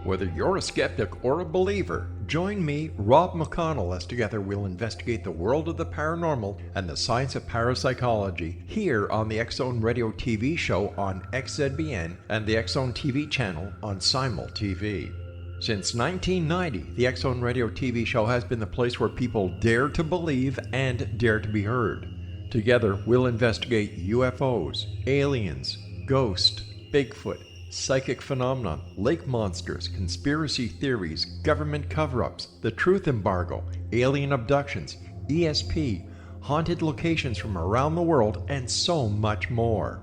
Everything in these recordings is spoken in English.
Whether you're a skeptic or a believer, join me, Rob McConnell, as together we'll investigate the world of the paranormal and the science of parapsychology here on the X-Zone Radio TV show on XZBN and the X-Zone TV channel on Simul TV. Since 1990, the X-Zone Radio TV show has been the place where people dare to believe and dare to be heard. Together, we'll investigate UFOs, aliens, ghosts, Bigfoot, psychic phenomena, lake monsters, conspiracy theories, government cover-ups, the truth embargo, alien abductions, ESP, haunted locations from around the world, and so much more.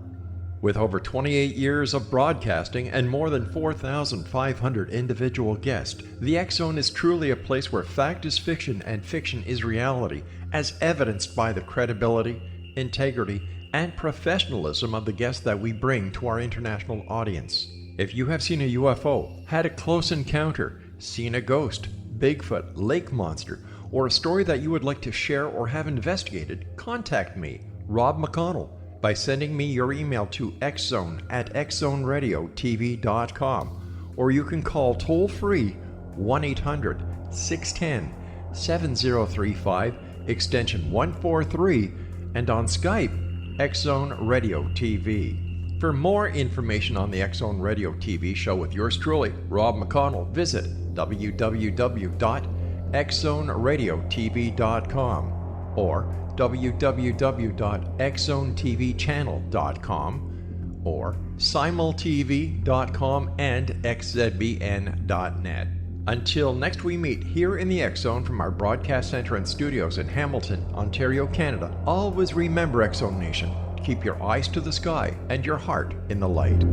With over 28 years of broadcasting and more than 4,500 individual guests, the X-Zone is truly a place where fact is fiction and fiction is reality, as evidenced by the credibility, integrity, and professionalism of the guests that we bring to our international audience. If you have seen a UFO, had a close encounter, seen a ghost, Bigfoot, lake monster, or a story that you would like to share or have investigated, contact me, Rob McConnell, by sending me your email to xzone@xzoneradiotv.com, or you can call toll-free 1-800-610-7035, extension 143, and on Skype, X-Zone Radio TV. For more information on the X-Zone Radio TV show with yours truly, Rob McConnell, visit www.xzoneradiotv.com or www.xzonetvchannel.com or simultv.com and xzbn.net. Until next we meet here in the X-Zone from our broadcast center and studios in Hamilton, Ontario, Canada, always remember, X-Zone Nation, keep your eyes to the sky and your heart in the light.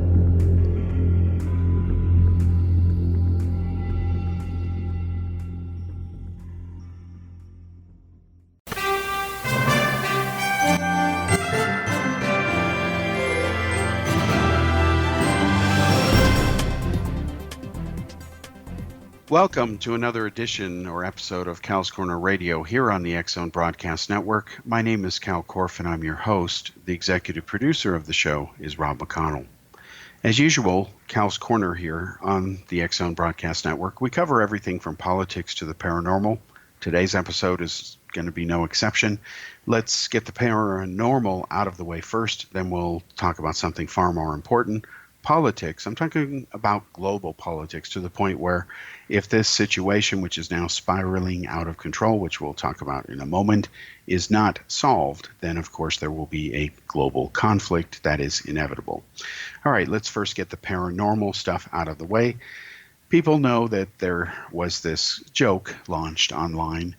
Welcome to another edition or episode of Kal's Corner Radio here on the X-Zone Broadcast Network. My name is Kal Korff and I'm your host. The executive producer of the show is Rob McConnell. As usual, Kal's Corner here on the X-Zone Broadcast Network. We cover everything from politics to the paranormal. Today's episode is going to be no exception. Let's get the paranormal out of the way first, then we'll talk about something far more important. Politics. I'm talking about global politics to the point where if this situation, which is now spiraling out of control, which we'll talk about in a moment, is not solved, then of course there will be a global conflict that is inevitable. All right, let's first get the paranormal stuff out of the way. People know that there was this joke launched online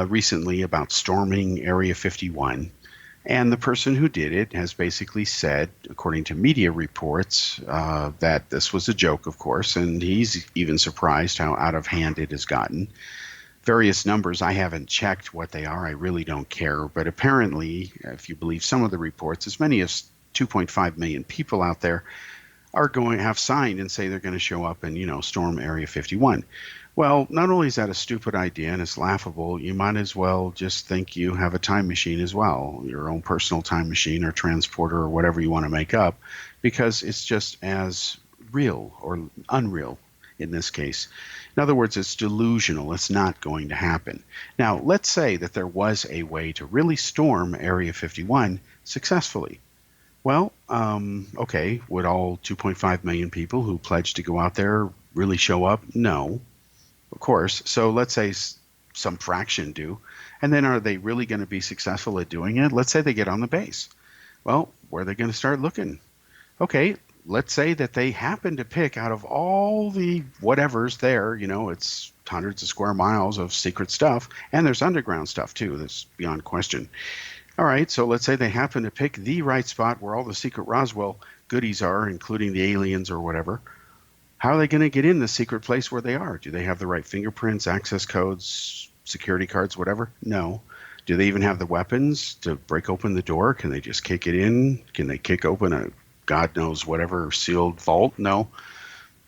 recently about storming Area 51. And the person who did it has basically said, according to media reports, that this was a joke, of course, and he's even surprised how out of hand it has gotten. Various numbers, I haven't checked what they are, I really don't care, but apparently, if you believe some of the reports, as many as 2.5 million people out there are going to have signed and say they're going to show up and, storm Area 51. Well, not only is that a stupid idea and it's laughable, you might as well just think you have a time machine as well, your own personal time machine or transporter or whatever you want to make up, because it's just as real or unreal in this case. In other words, it's delusional. It's not going to happen. Now, let's say that there was a way to really storm Area 51 successfully. Well, okay, would all 2.5 million people who pledged to go out there really show up? No. Of course. So let's say some fraction do. And then are they really going to be successful at doing it? Let's say they get on the base. Well, where are they going to start looking? Okay, let's say that they happen to pick out of all the whatever's there, it's hundreds of square miles of secret stuff. And there's underground stuff too. That's beyond question. All right, so let's say they happen to pick the right spot where all the secret Roswell goodies are, including the aliens or whatever. How are they going to get in the secret place where they are? Do they have the right fingerprints, access codes, security cards, whatever? No. Do they even have the weapons to break open the door? Can they just kick it in? Can they kick open a God knows whatever sealed vault? No.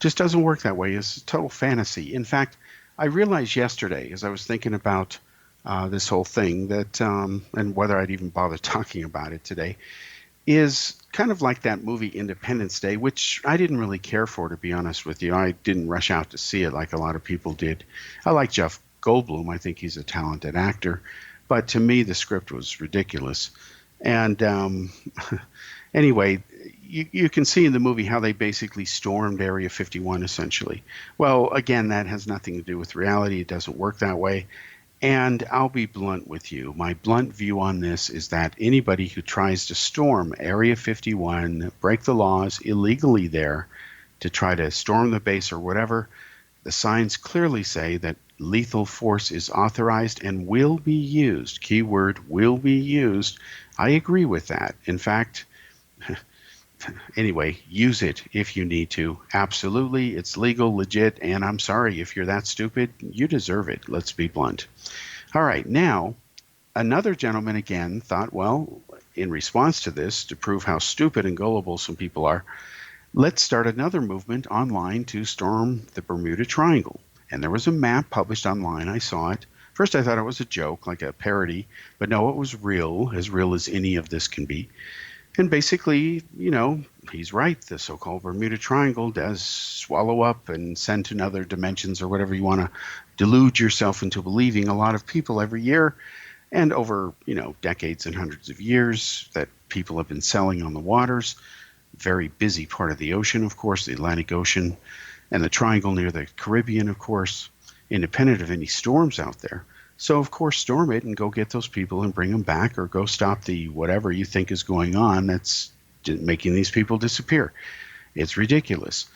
Just doesn't work that way. It's a total fantasy. In fact, I realized yesterday as I was thinking about this whole thing that, and whether I'd even bother talking about it today, is kind of like that movie Independence Day, which I didn't really care for, to be honest with you. I didn't rush out to see it like a lot of people did. I like Jeff Goldblum. I think he's a talented actor. But to me, the script was ridiculous. And anyway, you can see in the movie how they basically stormed Area 51, essentially. Well, again, that has nothing to do with reality. It doesn't work that way. And I'll be blunt with you. My blunt view on this is that anybody who tries to storm Area 51, break the laws illegally there, to try to storm the base or whatever, the signs clearly say that lethal force is authorized and will be used. Keyword, will be used. I agree with that. In fact, anyway, use it if you need to. Absolutely, it's legal, legit, and I'm sorry if you're that stupid. You deserve it. Let's be blunt. All right, now, another gentleman again thought, well, in response to this, to prove how stupid and gullible some people are, let's start another movement online to storm the Bermuda Triangle. And there was a map published online. I saw it. First, I thought it was a joke, like a parody, but no, it was real as any of this can be. And basically, he's right. The so-called Bermuda Triangle does swallow up and send to other dimensions or whatever you want to delude yourself into believing, a lot of people every year. And over, decades and hundreds of years that people have been sailing on the waters. Very busy part of the ocean, of course, the Atlantic Ocean, and the triangle near the Caribbean, of course, independent of any storms out there. So, of course, storm it and go get those people and bring them back, or go stop the whatever you think is going on that's making these people disappear. It's ridiculous.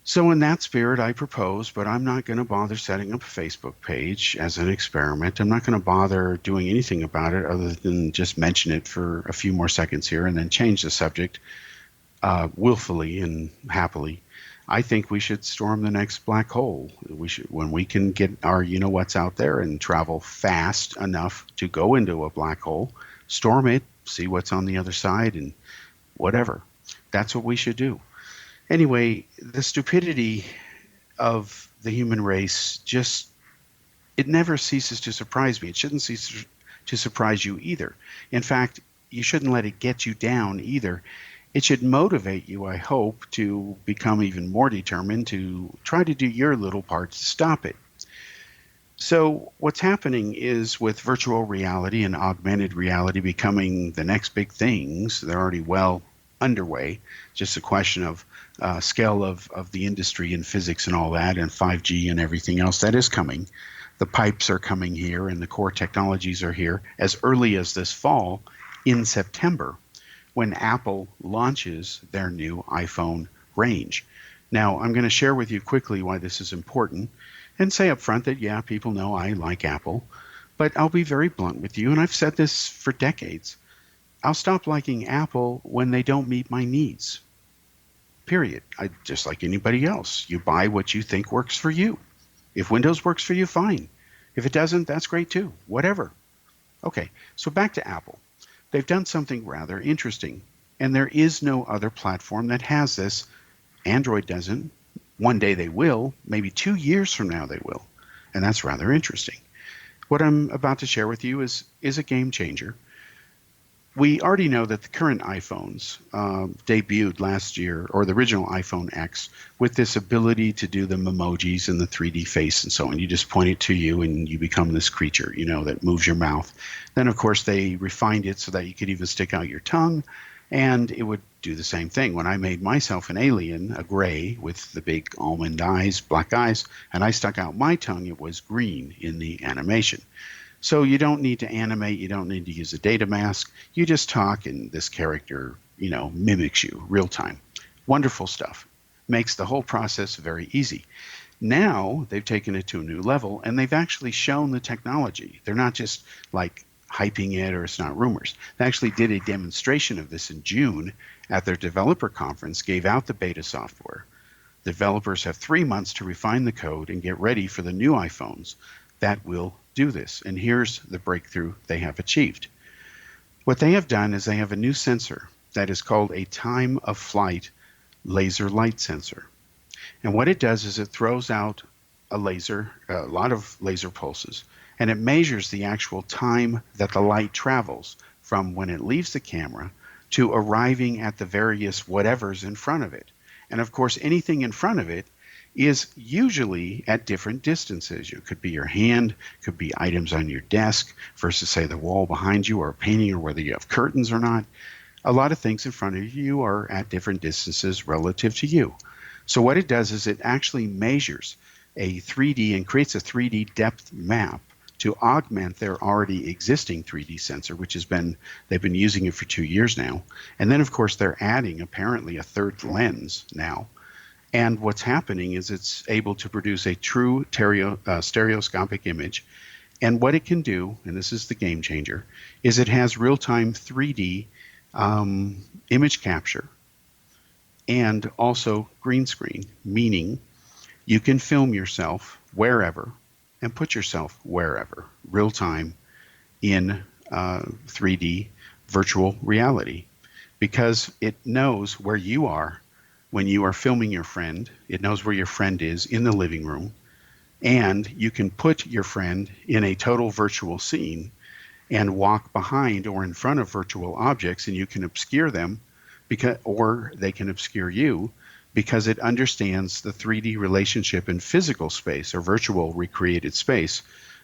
So in that spirit, I propose, but I'm not going to bother setting up a Facebook page as an experiment. I'm not going to bother doing anything about it other than just mention it for a few more seconds here and then change the subject willfully and happily. I think we should storm the next black hole. We should, when we can get our you-know-whats out there and travel fast enough to go into a black hole, storm it, see what's on the other side, and whatever. That's what we should do. Anyway, the stupidity of the human race it never ceases to surprise me. It shouldn't cease to surprise you either. In fact, you shouldn't let it get you down either. It should motivate you, I hope, to become even more determined to try to do your little part to stop it. So what's happening is, with virtual reality and augmented reality becoming the next big things, they're already well underway. Just a question of scale of the industry and physics and all that, and 5G and everything else that is coming. The pipes are coming here, and the core technologies are here as early as this fall in September, when Apple launches their new iPhone range. Now, I'm going to share with you quickly why this is important and say up front that, yeah, people know I like Apple, but I'll be very blunt with you, and I've said this for decades. I'll stop liking Apple when they don't meet my needs. Period. Just like anybody else. You buy what you think works for you. If Windows works for you, fine. If it doesn't, that's great too. Whatever. Okay, so back to Apple. They've done something rather interesting, and there is no other platform that has this. Android doesn't. One day they will. Maybe 2 years from now they will. And that's rather interesting. What I'm about to share with you is a game changer. We already know that the current iPhones debuted last year, or the original iPhone X, with this ability to do the emojis and the 3D face and so on. You just point it to you and you become this creature, that moves your mouth. Then, of course, they refined it so that you could even stick out your tongue, and it would do the same thing. When I made myself an alien, a gray with the big almond eyes, black eyes, and I stuck out my tongue, it was green in the animation. So you don't need to animate, you don't need to use a data mask. You just talk and this character, mimics you real time. Wonderful stuff. Makes the whole process very easy. Now they've taken it to a new level, and they've actually shown the technology. They're not just like hyping it or it's not rumors. They actually did a demonstration of this in June at their developer conference, gave out the beta software. Developers have 3 months to refine the code and get ready for the new iPhones that will do this. And here's the breakthrough they have achieved. What they have done is they have a new sensor that is called a time of flight laser light sensor. And what it does is it throws out a lot of laser pulses, and it measures the actual time that the light travels from when it leaves the camera to arriving at the various whatevers in front of it. And of course, anything in front of it is usually at different distances. It could be your hand, could be items on your desk versus, say, the wall behind you, or a painting, or whether you have curtains or not. A lot of things in front of you are at different distances relative to you. So what it does is it actually measures a 3D and creates a 3D depth map to augment their already existing 3D sensor, which they've been using it for 2 years now. And then, of course, they're adding apparently a third lens now. And what's happening is it's able to produce a true stereoscopic image. And what it can do, and this is the game changer, is it has real-time 3D image capture and also green screen, meaning you can film yourself wherever and put yourself wherever, real time in 3D virtual reality, because it knows where you are when you are filming your friend. It knows where your friend is in the living room, and you can put your friend in a total virtual scene and walk behind or in front of virtual objects, and you can obscure them or they can obscure you, because it understands the 3D relationship in physical space or virtual recreated space,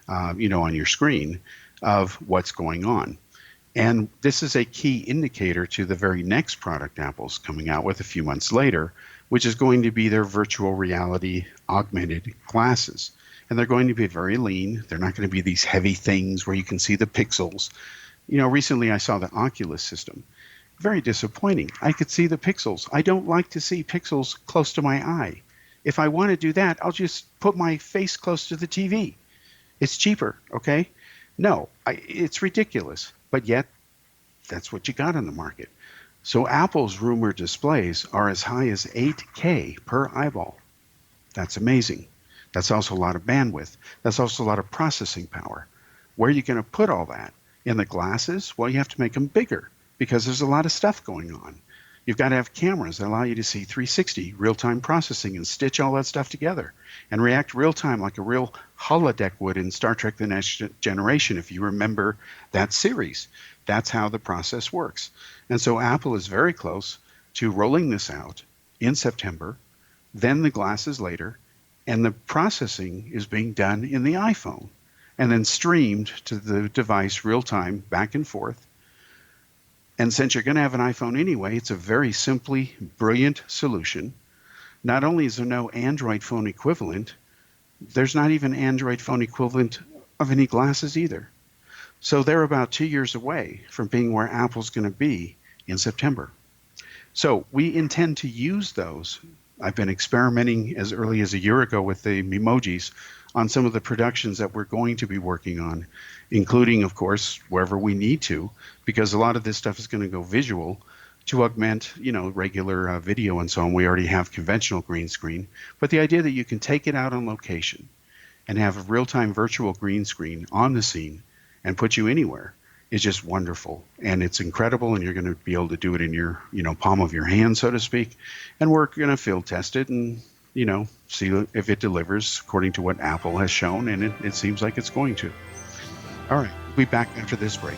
on your screen of what's going on. And this is a key indicator to the very next product Apple's coming out with a few months later, which is going to be their virtual reality augmented glasses. And they're going to be very lean. They're not going to be these heavy things where you can see the pixels. Recently I saw the Oculus system. Very disappointing. I could see the pixels. I don't like to see pixels close to my eye. If I want to do that, I'll just put my face close to the TV. It's cheaper, okay? No, it's ridiculous. But yet, that's what you got on the market. So Apple's rumored displays are as high as 8K per eyeball. That's amazing. That's also a lot of bandwidth. That's also a lot of processing power. Where are you going to put all that? In the glasses? Well, you have to make them bigger, because there's a lot of stuff going on. You've got to have cameras that allow you to see 360 real-time processing and stitch all that stuff together and react real-time like a real holodeck would in Star Trek The Next Generation, if you remember that series. That's how the process works. And so Apple is very close to rolling this out in September, then the glasses later, and the processing is being done in the iPhone and then streamed to the device real-time back and forth. And since you're going to have an iPhone anyway, it's a very simply brilliant solution. Not only is there no Android phone equivalent, there's not even Android phone equivalent of any glasses either. So they're about 2 years away from being where Apple's going to be in September. So we intend to use those. I've been experimenting as early as a year ago with the Memojis on some of the productions that we're going to be working on, including, of course, wherever we need to, because a lot of this stuff is going to go visual to augment, regular video and so on. We already have conventional green screen, but the idea that you can take it out on location and have a real-time virtual green screen on the scene and put you anywhere is just wonderful. And it's incredible, and you're going to be able to do it in your, palm of your hand, so to speak. And we're going to field test it and see if it delivers according to what Apple has shown, and it seems like it's going to. All right, we'll be back after this break.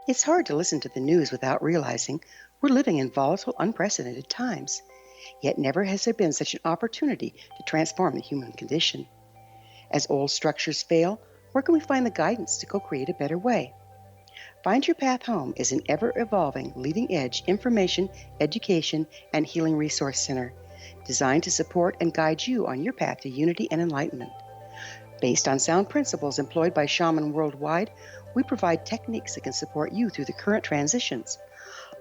It's hard to listen to the news without realizing we're living in volatile, unprecedented times. Yet never has there been such an opportunity to transform the human condition. As old structures fail, where can we find the guidance to co-create a better way? Find Your Path Home is an ever-evolving, leading-edge information, education, and healing resource center designed to support and guide you on your path to unity and enlightenment. Based on sound principles employed by shaman worldwide, we provide techniques that can support you through the current transitions,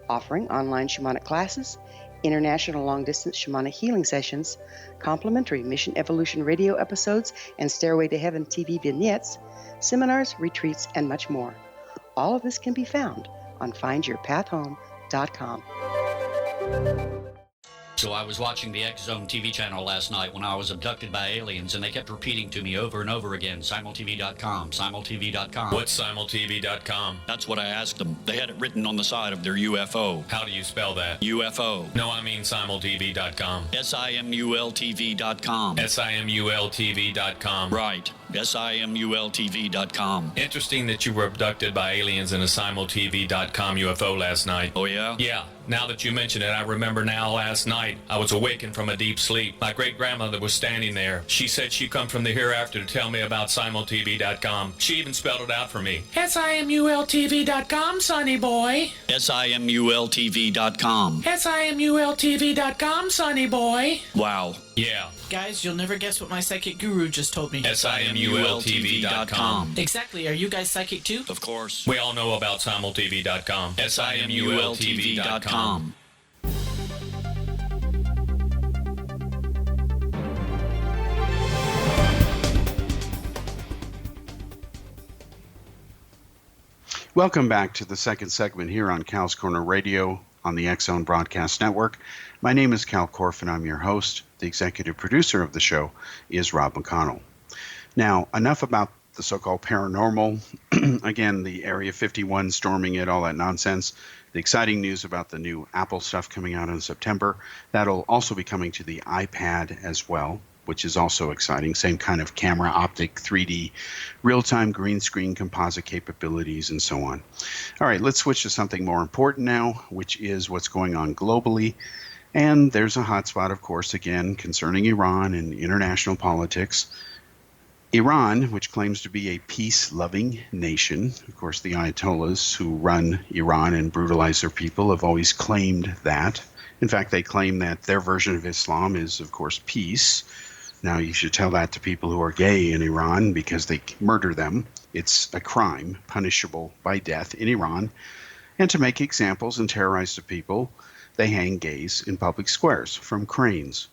offering online shamanic classes, international long-distance shamanic healing sessions, complimentary Mission Evolution radio episodes and Stairway to Heaven TV vignettes, seminars, retreats, and much more. All of this can be found on findyourpathhome.com. So I was watching the X Zone TV channel last night when I was abducted by aliens, and they kept repeating to me over and over again, simultv.com, simultv.com. What's simultv.com? That's what I asked them. They had it written on the side of their UFO. How do you spell that? UFO. No, I mean simultv.com. simultv.com. simultv.com. Right. simultv.com. Interesting that you were abducted by aliens in a simultv.com UFO last night. Oh, yeah? Yeah. Now that you mention it, I remember now last night I was awakened from a deep sleep. My great-grandmother was standing there. She said she'd come from the hereafter to tell me about simultv.com. She even spelled it out for me. simultv.com, sonny boy. simultv.com. simultv.com, sonny boy. Wow. Yeah. Guys, you'll never guess what my psychic guru just told me. simultv.com. Exactly. Are you guys psychic too? Of course. We all know about simultv.com. simultv.com. Welcome back to the second segment here on Cal's Corner Radio on the X Zone Broadcast Network. My name is Kal Korff, and I'm your host. The executive producer of the show is Rob McConnell. Now, enough about the so-called paranormal. Again, the Area 51 storming it, all that nonsense. The exciting news about the new Apple stuff coming out in September. That'll also be coming to the iPad as well, which is also exciting. Same kind of camera, optic, 3D, real-time green screen composite capabilities, and so on. All right, let's switch to something more important now, which is what's going on globally. And there's a hotspot, of course, again, concerning Iran and international politics. Iran, which claims to be a peace-loving nation, of course, the Ayatollahs who run Iran and brutalize their people have always claimed that. In fact, they claim that their version of Islam is, of course, peace. Now, you should tell that to people who are gay in Iran because they murder them. It's a crime punishable by death in Iran. And to make examples and terrorize the people, they hang gays in public squares from cranes.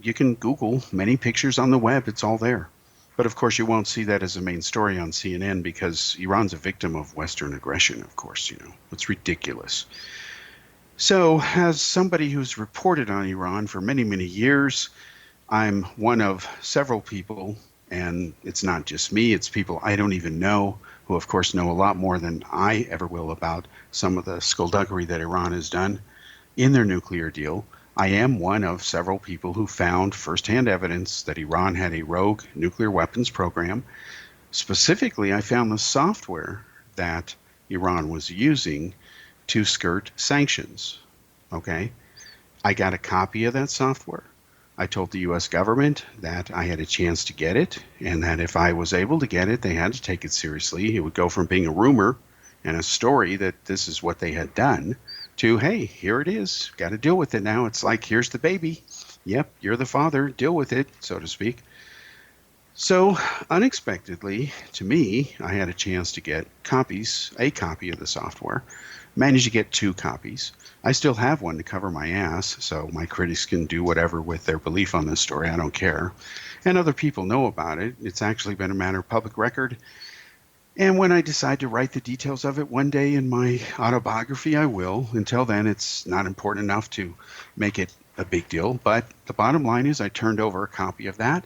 You can Google many pictures on the web. It's all there. But of course, you won't see that as a main story on CNN because Iran's a victim of Western aggression, of course. It's ridiculous. So as somebody who's reported on Iran for many, many years, I'm one of several people, and it's not just me, it's people I don't even know who, of course, know a lot more than I ever will about some of the skullduggery that Iran has done in their nuclear deal. I am one of several people who found firsthand evidence that Iran had a rogue nuclear weapons program. Specifically, I found the software that Iran was using to skirt sanctions. Okay? I got a copy of that software. I told the U.S. government that I had a chance to get it, and that if I was able to get it, they had to take it seriously. It would go from being a rumor and a story that this is what they had done to, hey, here it is. Got to deal with it now. It's like, here's the baby. Yep, you're the father. Deal with it, so to speak. So, unexpectedly, to me, I had a chance to get a copy of the software. Managed to get 2 copies. I still have one to cover my ass, so my critics can do whatever with their belief on this story. I don't care. And other people know about it. It's actually been a matter of public record. And when I decide to write the details of it one day in my autobiography, I will. Until then, it's not important enough to make it a big deal. But the bottom line is I turned over a copy of that.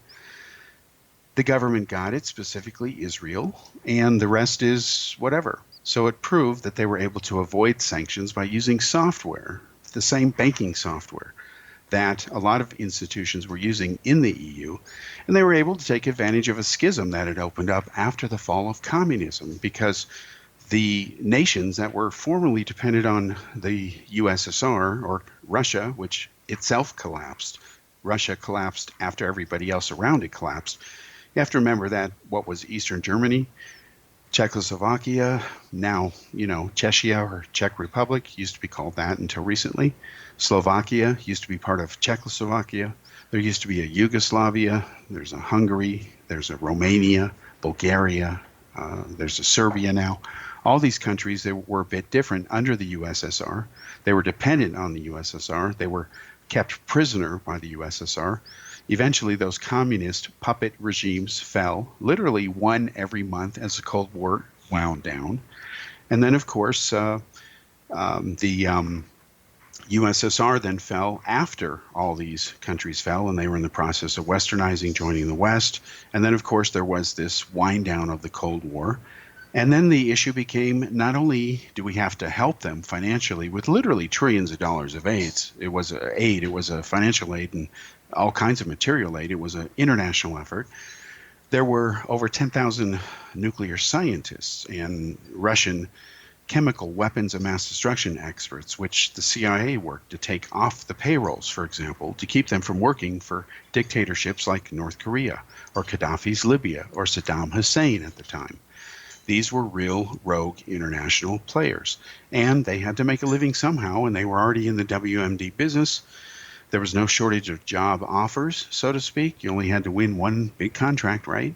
The government got it, specifically Israel, and the rest is whatever. So it proved that they were able to avoid sanctions by using software, the same banking software that a lot of institutions were using in the EU, and they were able to take advantage of a schism that had opened up after the fall of communism, because the nations that were formerly dependent on the USSR, or Russia, which itself collapsed. Russia collapsed after everybody else around it collapsed. You have to remember that what was Eastern Germany, Czechoslovakia, now, Czechia or Czech Republic, used to be called that until recently. Slovakia used to be part of Czechoslovakia. There used to be a Yugoslavia. There's a Hungary. There's a Romania, Bulgaria. There's a Serbia now. All these countries, they were a bit different under the USSR. They were dependent on the USSR. They were kept prisoner by the USSR. Eventually, those communist puppet regimes fell, literally one every month as the Cold War wound down. And then, of course, the USSR then fell after all these countries fell, and they were in the process of westernizing, joining the West. And then, of course, there was this wind down of the Cold War. And then the issue became, not only do we have to help them financially with literally trillions of dollars of aid, it was a financial aid and all kinds of material aid. It was an international effort. There were over 10,000 nuclear scientists and Russian chemical weapons of mass destruction experts, which the CIA worked to take off the payrolls, for example, to keep them from working for dictatorships like North Korea or Gaddafi's Libya or Saddam Hussein at the time. These were real rogue international players, and they had to make a living somehow, and they were already in the WMD business. There was no shortage of job offers, so to speak. You only had to win one big contract, right?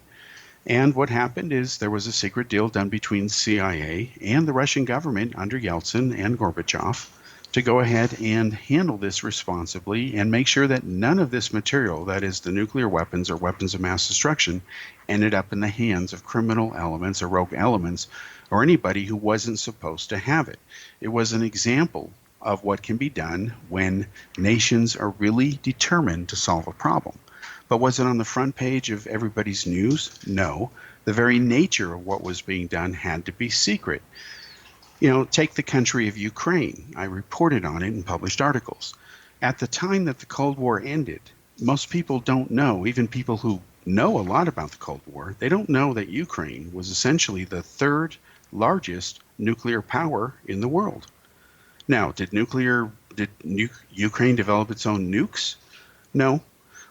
And what happened is there was a secret deal done between CIA and the Russian government under Yeltsin and Gorbachev to go ahead and handle this responsibly and make sure that none of this material, that is the nuclear weapons or weapons of mass destruction, ended up in the hands of criminal elements or rogue elements or anybody who wasn't supposed to have it. It was an example of what can be done when nations are really determined to solve a problem. But was it on the front page of everybody's news? No. The very nature of what was being done had to be secret. Take the country of Ukraine. I reported on it and published articles. At the time that the Cold War ended, most people don't know, even people who know a lot about the Cold War, they don't know that Ukraine was essentially the third largest nuclear power in the world. Now, did Ukraine develop its own nukes? No.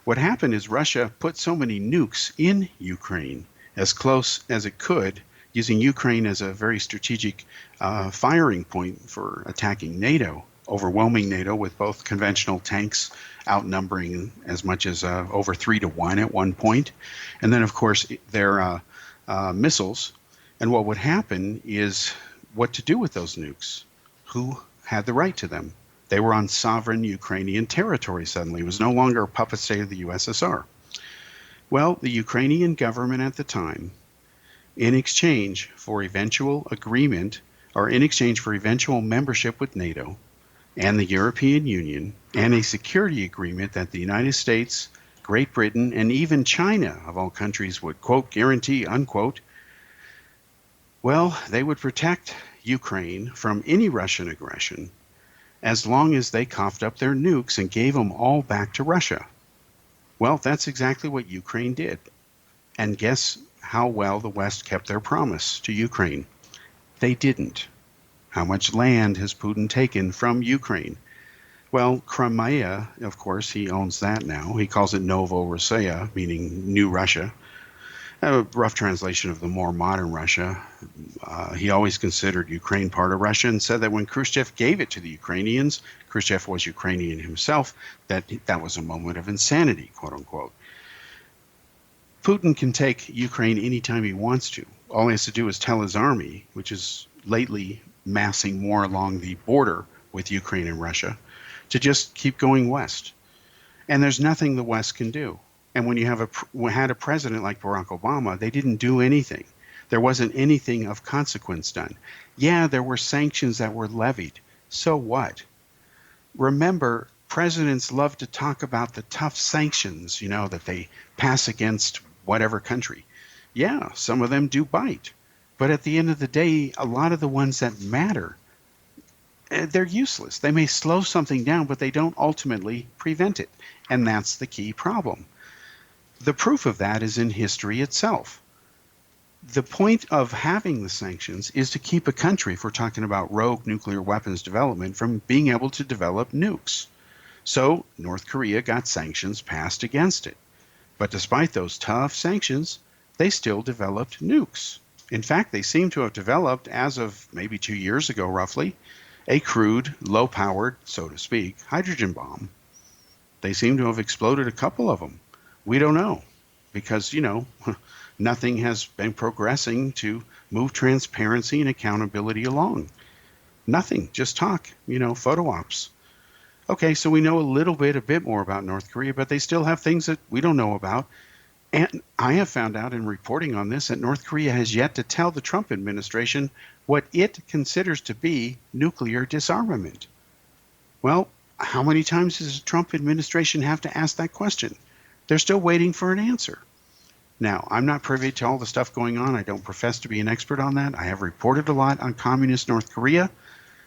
What happened is Russia put so many nukes in Ukraine, as close as it could, using Ukraine as a very strategic firing point for attacking NATO, overwhelming NATO with both conventional tanks outnumbering as much as over 3-1 at one point, and then, of course, their missiles. And what would happen is what to do with those nukes. Who had the right to them? They were on sovereign Ukrainian territory suddenly. It was no longer a puppet state of the USSR. Well, the Ukrainian government at the time, in exchange for eventual agreement or in exchange for eventual membership with NATO and the European Union and a security agreement that the United States, Great Britain, and even China, of all countries, would, quote, guarantee, unquote, well, they would protect Ukraine from any Russian aggression as long as they coughed up their nukes and gave them all back to Russia. Well, that's exactly what Ukraine did. And guess how well the West kept their promise to Ukraine? They didn't. How much land has Putin taken from Ukraine? Well, Crimea, of course, he owns that now. He calls it Novorossiya, meaning New Russia. A rough translation of the more modern Russia. He always considered Ukraine part of Russia and said that when Khrushchev gave it to the Ukrainians, Khrushchev was Ukrainian himself, that was a moment of insanity, quote unquote. Putin can take Ukraine anytime he wants to. All he has to do is tell his army, which is lately massing more along the border with Ukraine and Russia, to just keep going west. And there's nothing the West can do. And when you had a president like Barack Obama, they didn't do anything. There wasn't anything of consequence done. Yeah, there were sanctions that were levied. So what? Remember, presidents love to talk about the tough sanctions, that they pass against whatever country. Yeah, some of them do bite. But at the end of the day, a lot of the ones that matter, they're useless. They may slow something down, but they don't ultimately prevent it. And that's the key problem. The proof of that is in history itself. The point of having the sanctions is to keep a country, if we're talking about rogue nuclear weapons development, from being able to develop nukes. So North Korea got sanctions passed against it. But despite those tough sanctions, they still developed nukes. In fact, they seem to have developed, as of maybe 2 years ago roughly, a crude, low-powered, so to speak, hydrogen bomb. They seem to have exploded a couple of them. We don't know. because, nothing has been progressing to move transparency and accountability along. Nothing, just talk, photo ops. Okay, so we know a bit more about North Korea, but they still have things that we don't know about. And I have found out in reporting on this that North Korea has yet to tell the Trump administration what it considers to be nuclear disarmament. Well, how many times does the Trump administration have to ask that question? They're still waiting for an answer. Now, I'm not privy to all the stuff going on. I don't profess to be an expert on that. I have reported a lot on communist North Korea.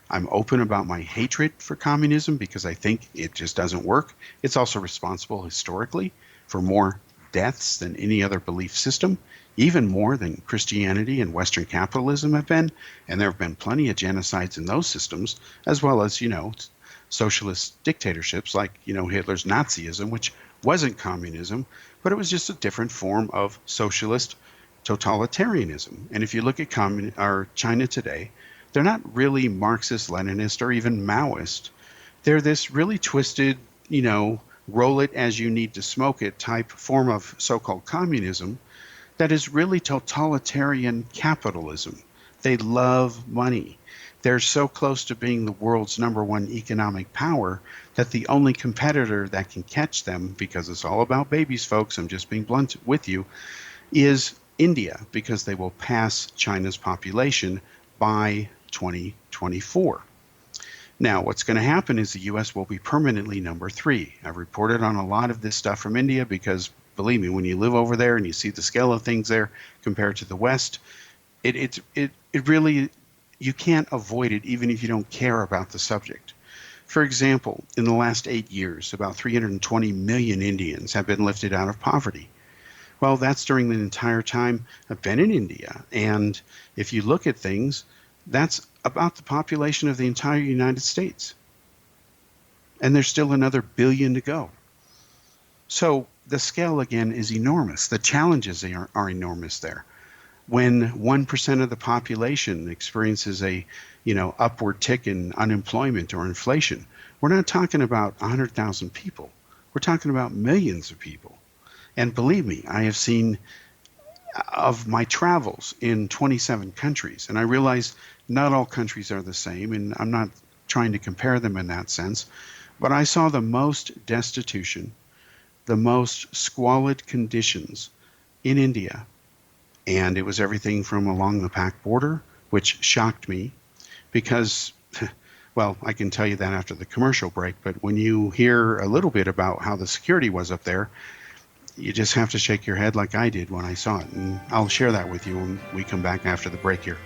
I'm open about my hatred for communism because I think it just doesn't work. It's also responsible historically for more deaths than any other belief system, even more than Christianity and Western capitalism have been. And there have been plenty of genocides in those systems, as well as, socialist dictatorships like, Hitler's Nazism, which wasn't communism, but it was just a different form of socialist totalitarianism. And if you look at China today, they're not really Marxist, Leninist, or even Maoist. They're this really twisted, roll it as you need to smoke it type form of so-called communism that is really totalitarian capitalism. They love money. They're so close to being the world's #1 economic power that the only competitor that can catch them, because it's all about babies, folks, I'm just being blunt with you, is India, because they will pass China's population by 2024. Now, what's going to happen is the U.S. will be permanently #3. I've reported on a lot of this stuff from India because, believe me, when you live over there and you see the scale of things there compared to the West, it really, you can't avoid it even if you don't care about the subject. For example, in the last 8 years, about 320 million Indians have been lifted out of poverty. Well, that's during the entire time I've been in India. And if you look at things, that's about the population of the entire United States. And there's still another billion to go. So the scale, again, is enormous. The challenges are enormous there. When 1% of the population experiences a, upward tick in unemployment or inflation, we're not talking about 100,000 people. We're talking about millions of people. And believe me, I have seen of my travels in 27 countries, and I realize not all countries are the same, and I'm not trying to compare them in that sense, but I saw the most destitution, the most squalid conditions in India. And it was everything from along the Pak border, which shocked me because, well, I can tell you that after the commercial break, but when you hear a little bit about how the security was up there, you just have to shake your head like I did when I saw it. And I'll share that with you when we come back after the break here.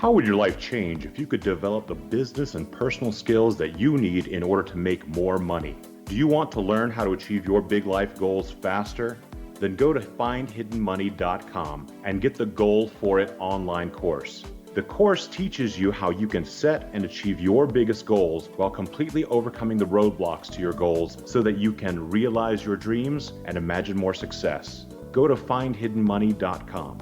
How would your life change if you could develop the business and personal skills that you need in order to make more money? Do you want to learn how to achieve your big life goals faster? Then go to findhiddenmoney.com and get the Goal for It online course. The course teaches you how you can set and achieve your biggest goals while completely overcoming the roadblocks to your goals so that you can realize your dreams and imagine more success. Go to findhiddenmoney.com.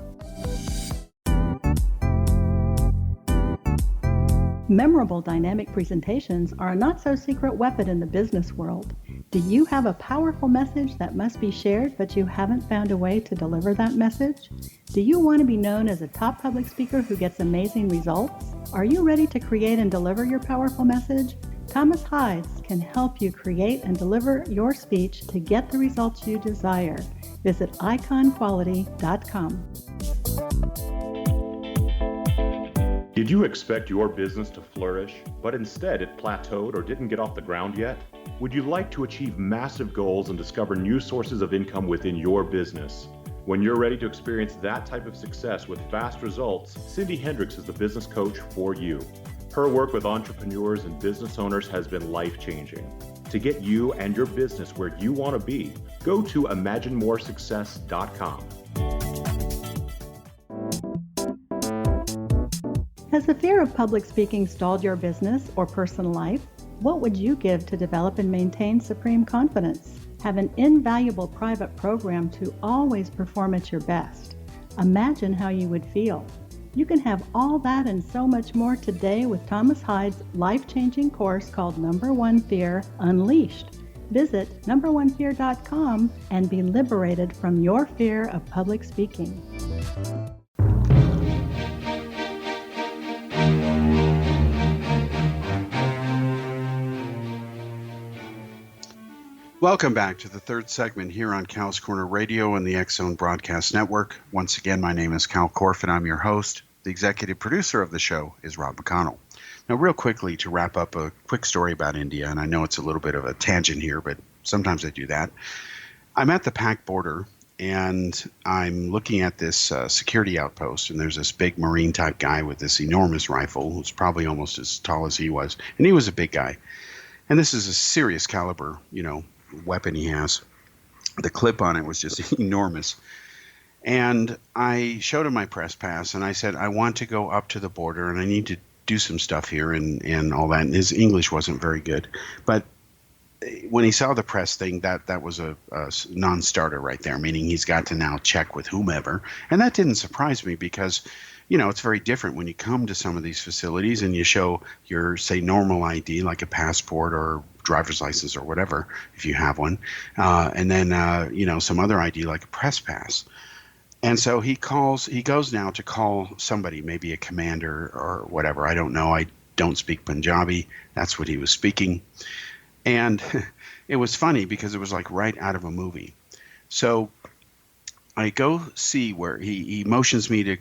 Memorable dynamic presentations are a not-so-secret weapon in the business world. Do you have a powerful message that must be shared, but you haven't found a way to deliver that message? Do you want to be known as a top public speaker who gets amazing results? Are you ready to create and deliver your powerful message? Thomas Hides can help you create and deliver your speech to get the results you desire. Visit iconquality.com. Did you expect your business to flourish, but instead it plateaued or didn't get off the ground yet? Would you like to achieve massive goals and discover new sources of income within your business? When you're ready to experience that type of success with fast results, Cindy Hendricks is the business coach for you. Her work with entrepreneurs and business owners has been life-changing. To get you and your business where you want to be, go to imaginemoresuccess.com. Has the fear of public speaking stalled your business or personal life? What would you give to develop and maintain supreme confidence? Have an invaluable private program to always perform at your best. Imagine how you would feel. You can have all that and so much more today with Thomas Hyde's life-changing course called Number One Fear Unleashed. Visit numberonefear.com and be liberated from your fear of public speaking. Welcome back to the third segment here on Cal's Corner Radio and the X Zone Broadcast Network. Once again, my name is Kal Korff and I'm your host. The executive producer of the show is Rob McConnell. Now, real quickly, to wrap up a quick story about India, and I know it's a little bit of a tangent here, but sometimes I do that. I'm at the Pak border, and I'm looking at this security outpost, and there's this big Marine-type guy with this enormous rifle, who's probably almost as tall as he was, and he was a big guy. And this is a serious caliber, weapon he has. The clip on it was just enormous. And I showed him my press pass, and I said, I want to go up to the border, and I need to do some stuff here and all that. And his English wasn't very good. But when he saw the press thing, that was a non-starter right there, meaning he's got to now check with whomever. And that didn't surprise me because, it's very different when you come to some of these facilities and you show your, say, normal ID, like a passport or driver's license or whatever, if you have one, and then, some other ID like a press pass. And so he goes now to call somebody, maybe a commander or whatever. I don't know. I don't speak Punjabi. That's what he was speaking. And it was funny because it was like right out of a movie. So I go see where he motions me to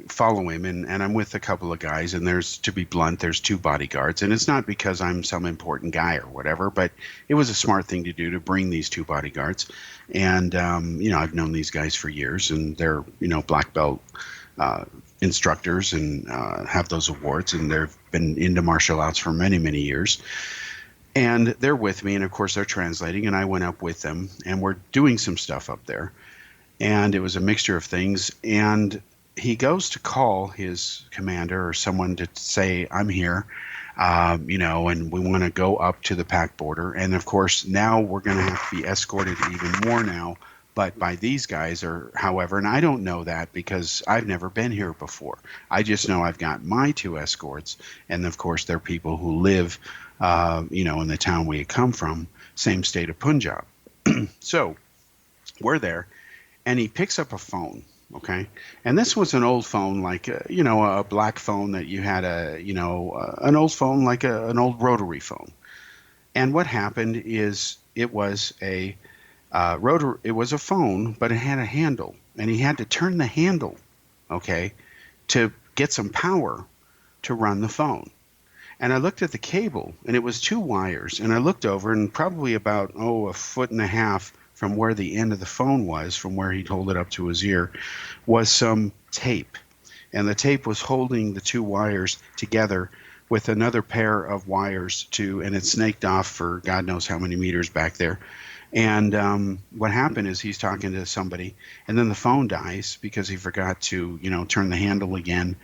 follow him, and I'm with a couple of guys, and to be blunt, there's two bodyguards. And it's not because I'm some important guy or whatever, but it was a smart thing to do to bring these two bodyguards. And, I've known these guys for years, and they're, black belt instructors and have those awards, and they've been into martial arts for many, many years. And they're with me, and of course they're translating, and I went up with them, and we're doing some stuff up there. And it was a mixture of things, and he goes to call his commander or someone to say, I'm here, and we want to go up to the Pak border. And of course, now we're going to have to be escorted even more now, but by these guys or however. And I don't know that because I've never been here before. I just know I've got my two escorts. And of course, they're people who live, in the town we had come from, same state of Punjab. So we're there, and he picks up a phone. Okay. And this was an old phone, like, a black phone that you had an old phone, like an old rotary phone. And what happened is it was a phone, but it had a handle, and he had to turn the handle, okay, to get some power to run the phone. And I looked at the cable, and it was two wires, and I looked over, and probably about, a foot and a half from where the end of the phone was, from where he'd hold it up to his ear, was some tape. And the tape was holding the two wires together with another pair of wires and it snaked off for God knows how many meters back there. And what happened is he's talking to somebody, and then the phone dies because he forgot to, turn the handle again.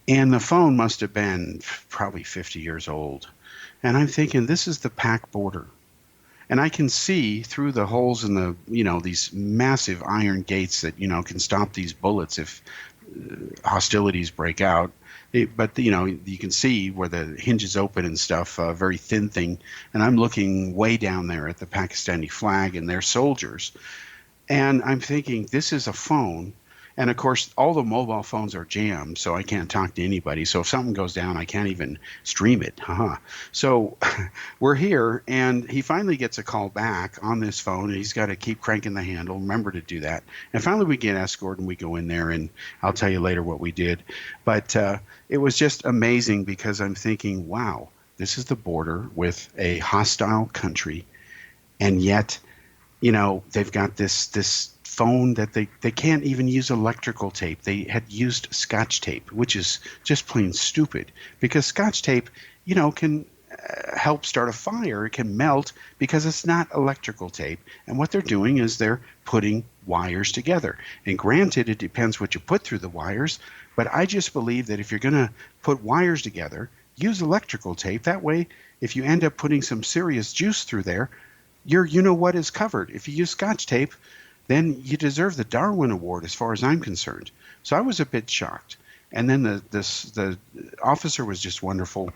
And the phone must have been probably 50 years old. And I'm thinking, this is the Pak border. And I can see through the holes in the, these massive iron gates that, can stop these bullets if hostilities break out. But, you can see where the hinges open and stuff, a very thin thing. And I'm looking way down there at the Pakistani flag and their soldiers. And I'm thinking, this is a phone. And of course, all the mobile phones are jammed, so I can't talk to anybody. So if something goes down, I can't even stream it. So we're here, and he finally gets a call back on this phone, and he's got to keep cranking the handle. Remember to do that. And finally, we get escorted, and we go in there, and I'll tell you later what we did. But it was just amazing because I'm thinking, wow, this is the border with a hostile country, and yet, they've got this phone that they can't even use electrical tape. They had used Scotch tape, which is just plain stupid because Scotch tape, can help start a fire. It can melt because it's not electrical tape. And what they're doing is they're putting wires together. And granted, it depends what you put through the wires, But I just believe that if you're going to put wires together, use electrical tape. That way, if you end up putting some serious juice through there, your you-know-what is covered. If you use Scotch tape, then you deserve the Darwin Award as far as I'm concerned. So I was a bit shocked. And then the officer was just wonderful.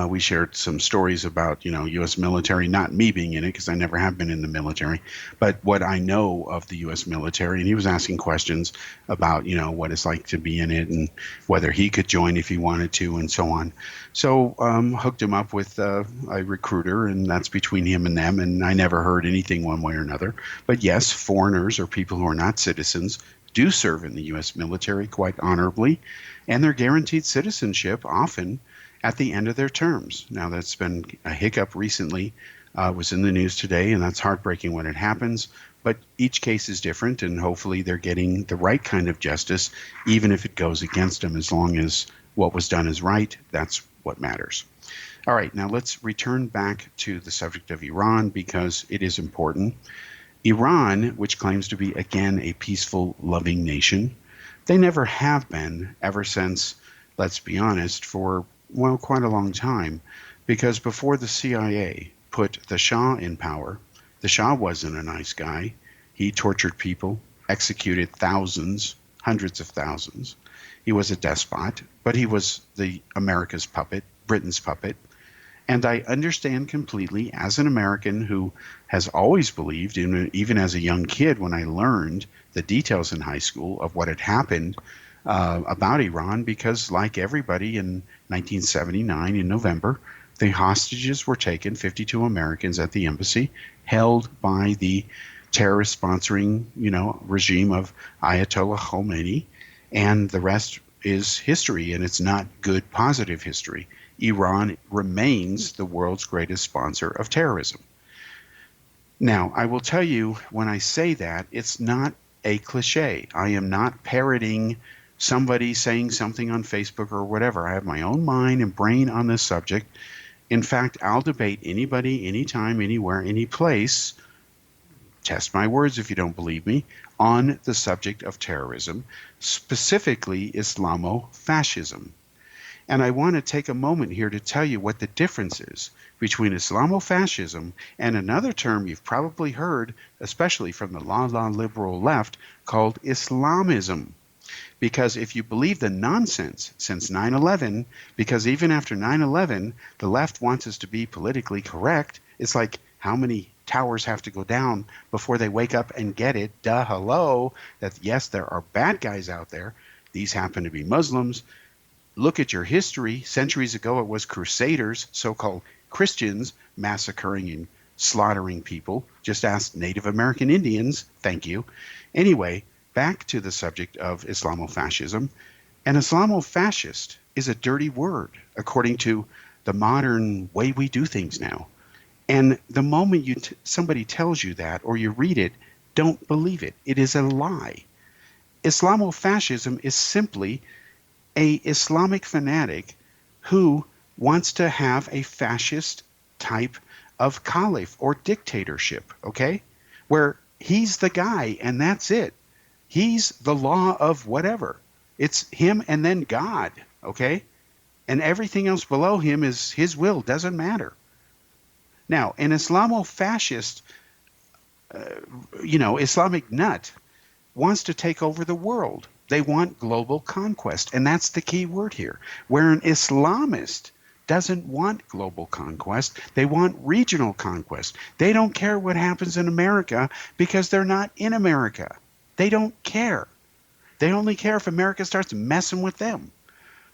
We shared some stories about, U.S. military, not me being in it because I never have been in the military, but what I know of the U.S. military. And he was asking questions about, what it's like to be in it and whether he could join if he wanted to and so on. So hooked him up with a recruiter, and that's between him and them. And I never heard anything one way or another. But yes, foreigners or people who are not citizens do serve in the U.S. military quite honorably, and they're guaranteed citizenship often at the end of their terms. Now, that's been a hiccup recently. Was in the news today, and that's heartbreaking when it happens. But each case is different, and hopefully they're getting the right kind of justice, even if it goes against them. As long as what was done is right, that's what matters. All right, now let's return back to the subject of Iran, because it is important. Iran, which claims to be, again, a peaceful, loving nation, they never have been ever since, let's be honest, for quite a long time, because before the CIA put the Shah in power, the Shah wasn't a nice guy. He tortured people, executed thousands, hundreds of thousands. He was a despot, but he was America's puppet, Britain's puppet. And I understand completely, as an American who has always believed, even as a young kid when I learned the details in high school of what had happened about Iran, because like everybody in 1979 in November, the hostages were taken, 52 Americans at the embassy, held by the terrorist sponsoring, regime of Ayatollah Khomeini, and the rest is history, and it's not good, positive history. Iran remains the world's greatest sponsor of terrorism. Now, I will tell you, when I say that, it's not a cliche. I am not parroting somebody saying something on Facebook or whatever. I have my own mind and brain on this subject. In fact, I'll debate anybody, anytime, anywhere, any place, test my words if you don't believe me, on the subject of terrorism, specifically Islamofascism. And I want to take a moment here to tell you what the difference is between Islamofascism and another term you've probably heard, especially from the liberal left, called Islamism. Because if you believe the nonsense since 9/11, because even after 9/11, the left wants us to be politically correct, it's like how many towers have to go down before they wake up and get it, hello, that yes, there are bad guys out there. These happen to be Muslims. Look at your history. Centuries ago, it was Crusaders, so-called Christians, massacring and slaughtering people. Just ask Native American Indians. Thank you. Anyway, back to the subject of Islamofascism. An Islamofascist is a dirty word, according to the modern way we do things now. And the moment somebody tells you that or you read it, don't believe it. It is a lie. Islamofascism is simply a Islamic fanatic who wants to have a fascist type of caliph or dictatorship, okay? Where he's the guy and that's it. He's the law of whatever. It's him and then God, okay? And everything else below him is his will, doesn't matter. Now, an Islamofascist, Islamic nut wants to take over the world. They want global conquest, and that's the key word here. Where an Islamist doesn't want global conquest, they want regional conquest. They don't care what happens in America because they're not in America. They don't care. They only care if America starts messing with them.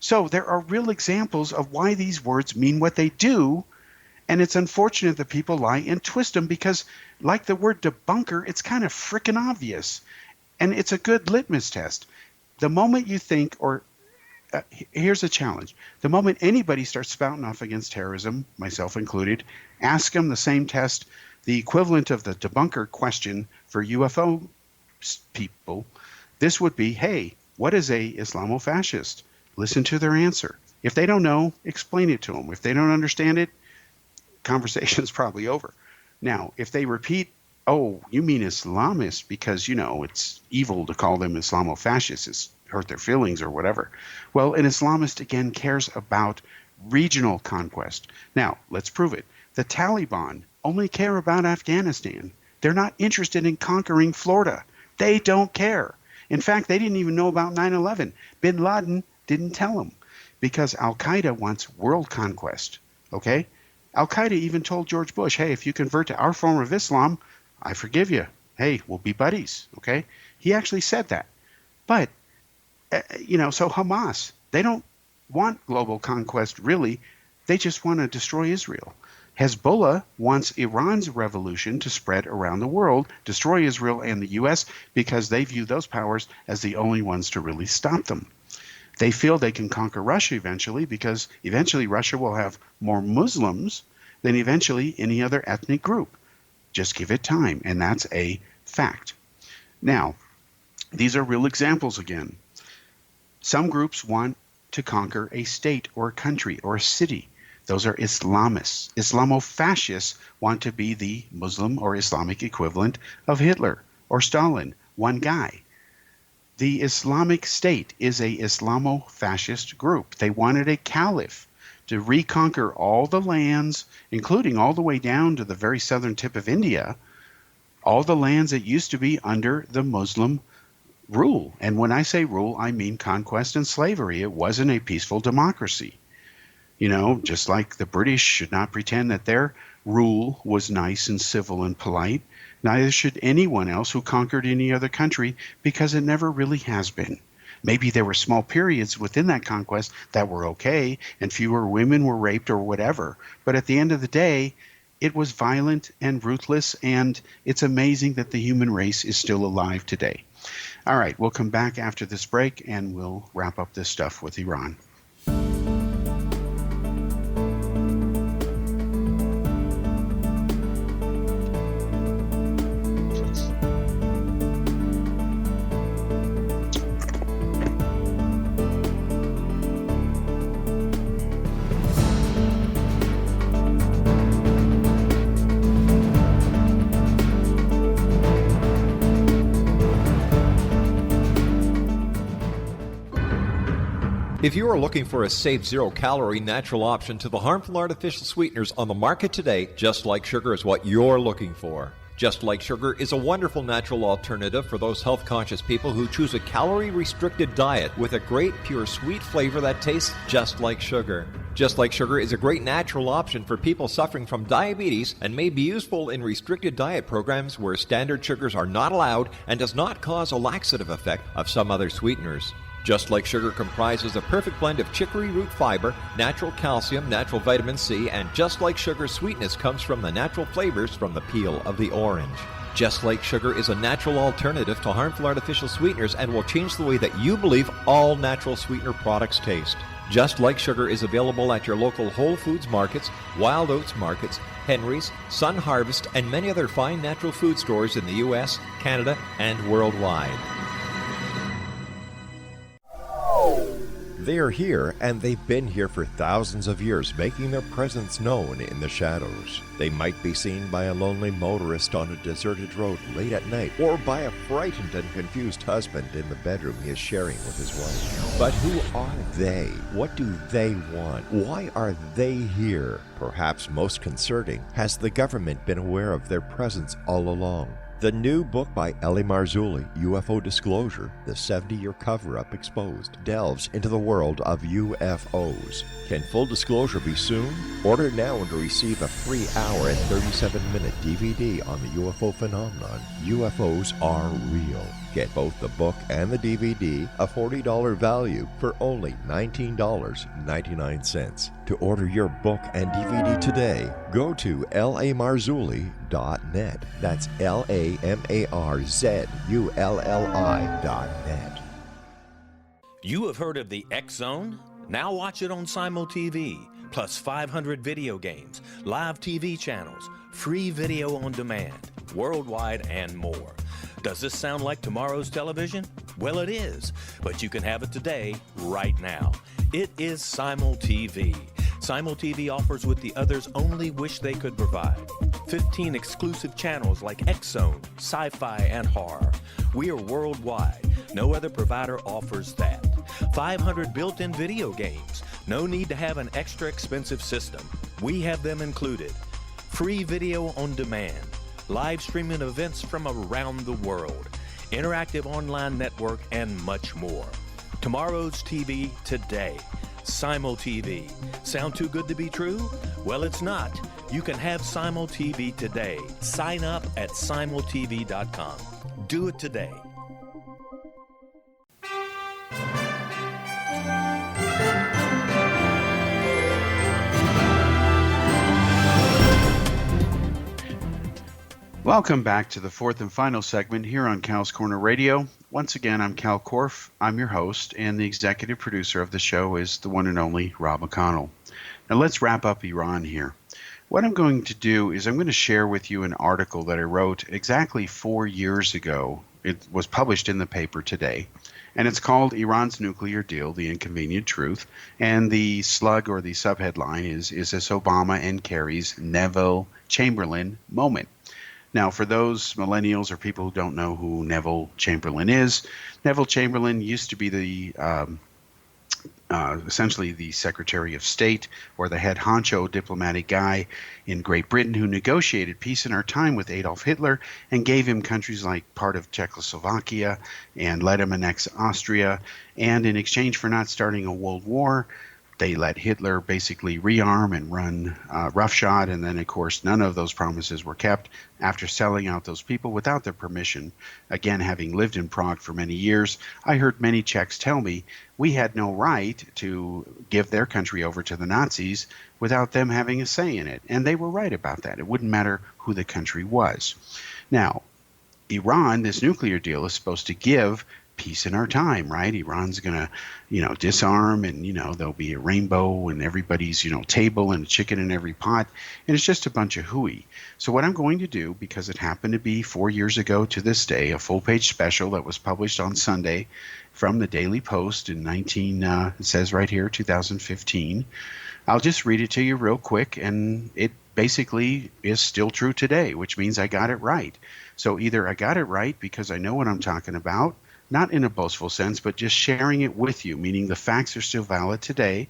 So there are real examples of why these words mean what they do, and it's unfortunate that people lie and twist them because, like the word debunker, it's kind of frickin' obvious. And it's a good litmus test. The moment you think, here's a challenge. The moment anybody starts spouting off against terrorism, myself included, ask them the same test, the equivalent of the debunker question for UFO people. This would be, hey, what is a Islamofascist? Listen to their answer. If they don't know, explain it to them. If they don't understand it, conversation's probably over. Now, if they repeat, oh, you mean Islamist because, it's evil to call them Islamofascists. hurt their feelings or whatever. Well, an Islamist, again, cares about regional conquest. Now, let's prove it. The Taliban only care about Afghanistan. They're not interested in conquering Florida. They don't care. In fact, they didn't even know about 9/11. Bin Laden didn't tell them because Al-Qaeda wants world conquest, okay? Al-Qaeda even told George Bush, hey, if you convert to our form of Islam, I forgive you. Hey, we'll be buddies, okay? He actually said that. But, so Hamas, they don't want global conquest, really. They just want to destroy Israel. Hezbollah wants Iran's revolution to spread around the world, destroy Israel and the U.S., because they view those powers as the only ones to really stop them. They feel they can conquer Russia eventually, because eventually Russia will have more Muslims than eventually any other ethnic group. Just give it time, and that's a fact. Now, these are real examples again. Some groups want to conquer a state or a country or a city. Those are Islamists. Islamofascists want to be the Muslim or Islamic equivalent of Hitler or Stalin, one guy. The Islamic State is a Islamofascist group. They wanted a caliph to reconquer all the lands, including all the way down to the very southern tip of India, all the lands that used to be under the Muslim rule. And when I say rule, I mean conquest and slavery. It wasn't a peaceful democracy. Just like the British should not pretend that their rule was nice and civil and polite, neither should anyone else who conquered any other country, because it never really has been. Maybe there were small periods within that conquest that were okay, and fewer women were raped or whatever. But at the end of the day, it was violent and ruthless, and it's amazing that the human race is still alive today. All right, we'll come back after this break, and we'll wrap up this stuff with Iran. If you are looking for a safe, zero-calorie natural option to the harmful artificial sweeteners on the market today, Just Like Sugar is what you're looking for. Just Like Sugar is a wonderful natural alternative for those health-conscious people who choose a calorie-restricted diet with a great, pure, sweet flavor that tastes just like sugar. Just Like Sugar is a great natural option for people suffering from diabetes and may be useful in restricted diet programs where standard sugars are not allowed and does not cause a laxative effect of some other sweeteners. Just Like Sugar comprises a perfect blend of chicory root fiber, natural calcium, natural vitamin C, and Just Like Sugar's sweetness comes from the natural flavors from the peel of the orange. Just Like Sugar is a natural alternative to harmful artificial sweeteners and will change the way that you believe all natural sweetener products taste. Just Like Sugar is available at your local Whole Foods markets, Wild Oats markets, Henry's, Sun Harvest, and many other fine natural food stores in the U.S., Canada, and worldwide. They are here, and they've been here for thousands of years, making their presence known in the shadows. They might be seen by a lonely motorist on a deserted road late at night, or by a frightened and confused husband in the bedroom he is sharing with his wife. But who are they? What do they want? Why are they here? Perhaps most concerning, has the government been aware of their presence all along? The new book by L.A. Marzulli, UFO Disclosure, the 70-year cover-up exposed, delves into the world of UFOs. Can full disclosure be soon? Order now and receive a free hour and 37-minute DVD on the UFO phenomenon. UFOs are real. Get both the book and the DVD, a $40 value, for only $19.99. To order your book and DVD today, go to lamarzulli.net. That's LAMARZULLI.net. You have heard of the X Zone? Now watch it on Simul TV, plus 500 video games, live TV channels, free video on demand, worldwide, and more. Does this sound like tomorrow's television? Well, it is, but you can have it today, right now. It is Simul TV. Simul TV offers what the others only wish they could provide. 15 exclusive channels like X Zone, sci-fi, and horror. We are worldwide. No other provider offers that. 500 built-in video games. No need to have an extra expensive system. We have them included. Free video on demand. Live streaming events from around the world. Interactive online network, and much more. Tomorrow's TV today. Simul TV. Sound too good to be true? Well, it's not. You can have Simul TV today. Sign up at simultv.com. Do it today. Welcome back to the fourth and final segment here on Cal's Corner Radio. Once again, I'm Kal Korff. I'm your host, and the executive producer of the show is the one and only Rob McConnell. Now let's wrap up Iran here. What I'm going to do is I'm going to share with you an article that I wrote exactly 4 years ago. It was published in the paper today, and it's called Iran's Nuclear Deal, The Inconvenient Truth. And the slug or the subheadline is this Obama and Kerry's Neville Chamberlain moment? Now, for those millennials or people who don't know who Neville Chamberlain is, Neville Chamberlain used to be the essentially the Secretary of State or the head honcho diplomatic guy in Great Britain who negotiated peace in our time with Adolf Hitler and gave him countries like part of Czechoslovakia and let him annex Austria. And in exchange for not starting a world war, they let Hitler basically rearm and run roughshod, and then, of course, none of those promises were kept after selling out those people without their permission. Again, having lived in Prague for many years, I heard many Czechs tell me we had no right to give their country over to the Nazis without them having a say in it. And they were right about that. It wouldn't matter who the country was. Now, Iran, this nuclear deal is supposed to give peace in our time, right? Iran's going to, disarm, and, there'll be a rainbow and everybody's, table and a chicken in every pot. And it's just a bunch of hooey. So what I'm going to do, because it happened to be 4 years ago to this day, a full-page special that was published on Sunday from the Daily Post in it says right here, 2015. I'll just read it to you real quick, and it basically is still true today, which means I got it right. So either I got it right because I know what I'm talking about, not in a boastful sense, but just sharing it with you, meaning the facts are still valid today,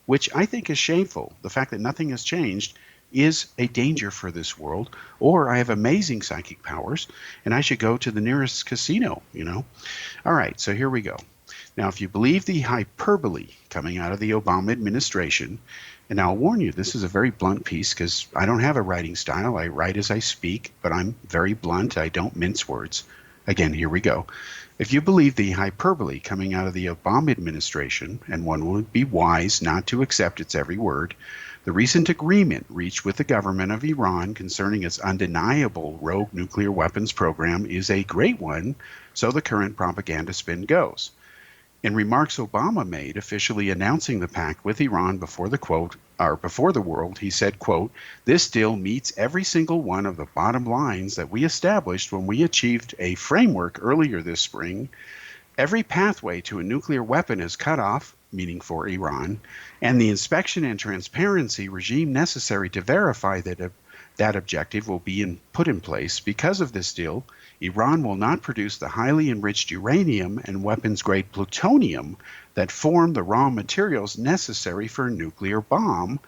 which I think is shameful. The fact that nothing has changed is a danger for this world, or I have amazing psychic powers, and I should go to the nearest casino, All right, so here we go. Now, if you believe the hyperbole coming out of the Obama administration, and I'll warn you, this is a very blunt piece because I don't have a writing style. I write as I speak, but I'm very blunt. I don't mince words. Again, here we go. If you believe the hyperbole coming out of the Obama administration, and one would be wise not to accept its every word, the recent agreement reached with the government of Iran concerning its undeniable rogue nuclear weapons program is a great one, so the current propaganda spin goes. In remarks Obama made officially announcing the pact with Iran before the world, he said, quote, "This deal meets every single one of the bottom lines that we established when we achieved a framework earlier this spring. Every pathway to a nuclear weapon is cut off," meaning for Iran, "and the inspection and transparency regime necessary to verify that objective will be put in place. Because of this deal, Iran will not produce the highly enriched uranium and weapons-grade plutonium that form the raw materials necessary for a nuclear bomb.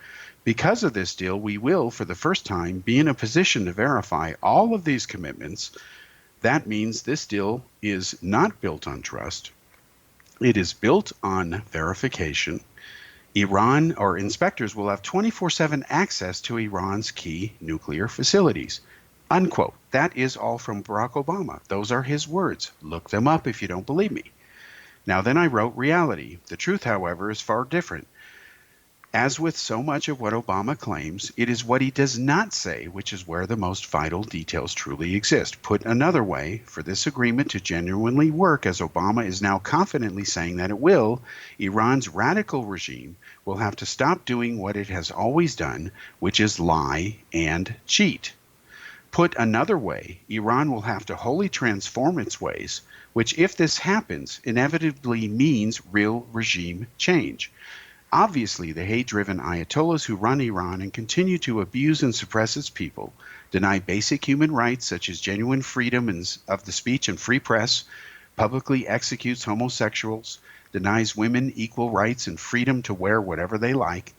Because of this deal, we will, for the first time, be in a position to verify all of these commitments. That means this deal is not built on trust. It is built on verification. Iran, or inspectors, will have 24/7 access to Iran's key nuclear facilities." Unquote. That is all from Barack Obama. Those are his words. Look them up if you don't believe me. Now then I wrote reality. The truth, however, is far different. As with so much of what Obama claims, it is what he does not say which is where the most vital details truly exist. Put another way, for this agreement to genuinely work, as Obama is now confidently saying that it will, Iran's radical regime will have to stop doing what it has always done, which is lie and cheat. Put another way, Iran will have to wholly transform its ways, which, if this happens, inevitably means real regime change. Obviously, the hate-driven Ayatollahs who run Iran and continue to abuse and suppress its people, deny basic human rights such as genuine freedom of the speech and free press, publicly executes homosexuals, denies women equal rights and freedom to wear whatever they like,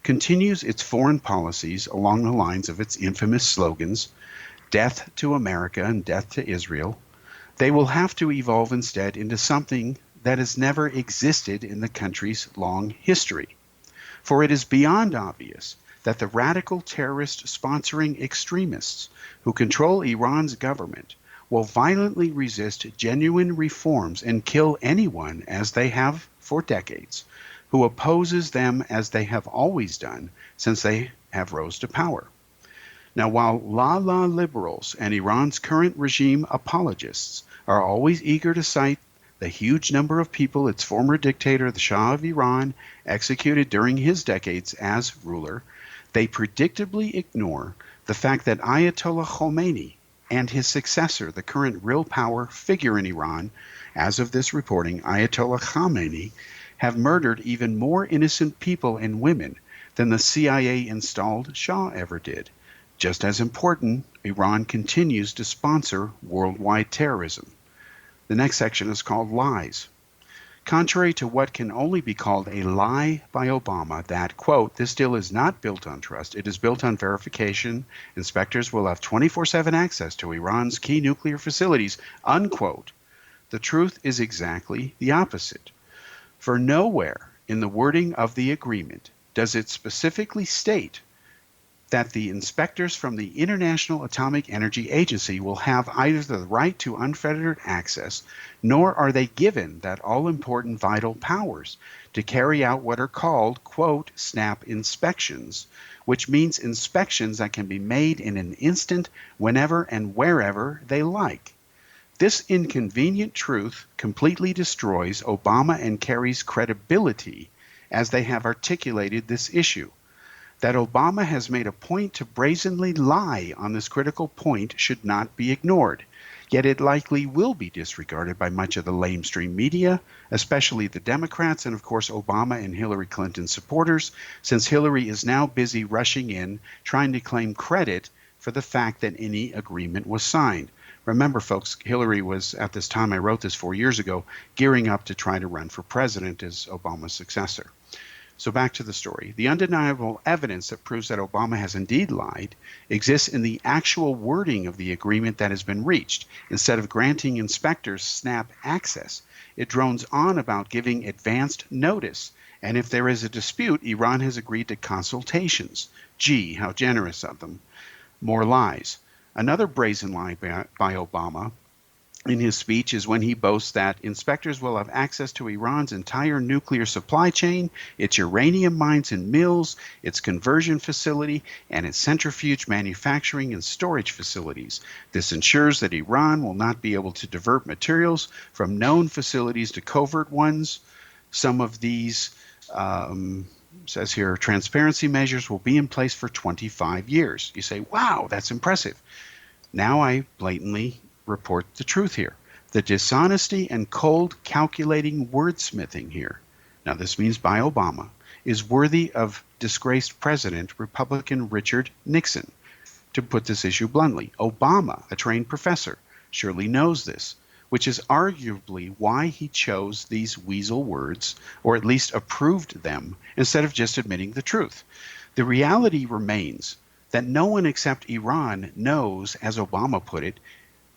continues its foreign policies along the lines of its infamous slogans, death to America and death to Israel, they will have to evolve instead into something that has never existed in the country's long history. For it is beyond obvious that the radical terrorist sponsoring extremists who control Iran's government will violently resist genuine reforms and kill anyone, as they have for decades, who opposes them, as they have always done since they have rose to power. Now, while la liberals and Iran's current regime apologists are always eager to cite the huge number of people its former dictator, the Shah of Iran, executed during his decades as ruler, they predictably ignore the fact that Ayatollah Khomeini and his successor, the current real power figure in Iran, as of this reporting, Ayatollah Khamenei, have murdered even more innocent people and women than the CIA-installed Shah ever did. Just as important, Iran continues to sponsor worldwide terrorism. The next section is called Lies. Contrary to what can only be called a lie by Obama that, quote, this deal is not built on trust, it is built on verification, inspectors will have 24/7 access to Iran's key nuclear facilities, unquote, the truth is exactly the opposite. For nowhere in the wording of the agreement does it specifically state that the inspectors from the International Atomic Energy Agency will have either the right to unfettered access, nor are they given that all-important vital powers to carry out what are called, quote, snap inspections, which means inspections that can be made in an instant, whenever and wherever they like. This inconvenient truth completely destroys Obama and Kerry's credibility as they have articulated this issue. That Obama has made a point to brazenly lie on this critical point should not be ignored, yet it likely will be disregarded by much of the lamestream media, especially the Democrats and, of course, Obama and Hillary Clinton supporters, since Hillary is now busy rushing in, trying to claim credit for the fact that any agreement was signed. Remember, folks, Hillary was, at this time I wrote this 4 years ago, gearing up to try to run for president as Obama's successor. So back to the story. The undeniable evidence that proves that Obama has indeed lied exists in the actual wording of the agreement that has been reached. Instead of granting inspectors snap access, it drones on about giving advanced notice. And if there is a dispute, Iran has agreed to consultations. Gee, how generous of them. More lies. Another brazen lie by Obama in his speech is when he boasts that inspectors will have access to Iran's entire nuclear supply chain, its uranium mines and mills, its conversion facility, and its centrifuge manufacturing and storage facilities. This ensures that Iran will not be able to divert materials from known facilities to covert ones. Some of these, says here, transparency measures will be in place for 25 years. You say, wow, that's impressive. Now I blatantly report the truth here. The dishonesty and cold calculating wordsmithing here, now this means by Obama, is worthy of disgraced President Republican Richard Nixon. To put this issue bluntly, Obama, a trained professor, surely knows this, which is arguably why he chose these weasel words, or at least approved them, instead of just admitting the truth. The reality remains that no one except Iran knows, as Obama put it,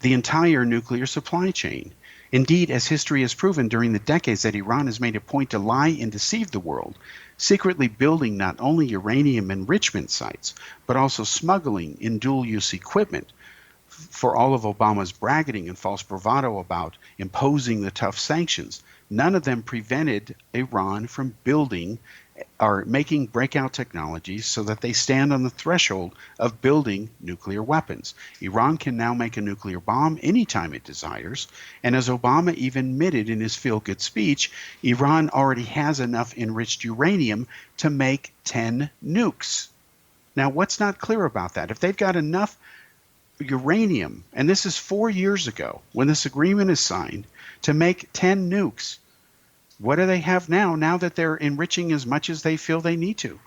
the entire nuclear supply chain. Indeed, as history has proven during the decades that Iran has made a point to lie and deceive the world, secretly building not only uranium enrichment sites, but also smuggling in dual-use equipment. For all of Obama's bragging and false bravado about imposing the tough sanctions, none of them prevented Iran from building or making breakout technologies so that they stand on the threshold of building nuclear weapons. Iran can now make a nuclear bomb anytime it desires, and as Obama even admitted in his feel-good speech, Iran already has enough enriched uranium to make 10 nukes. Now, what's not clear about that? If they've got enough uranium, and this is 4 years ago when this agreement is signed, to make 10 nukes, what do they have now that they're enriching as much as they feel they need to?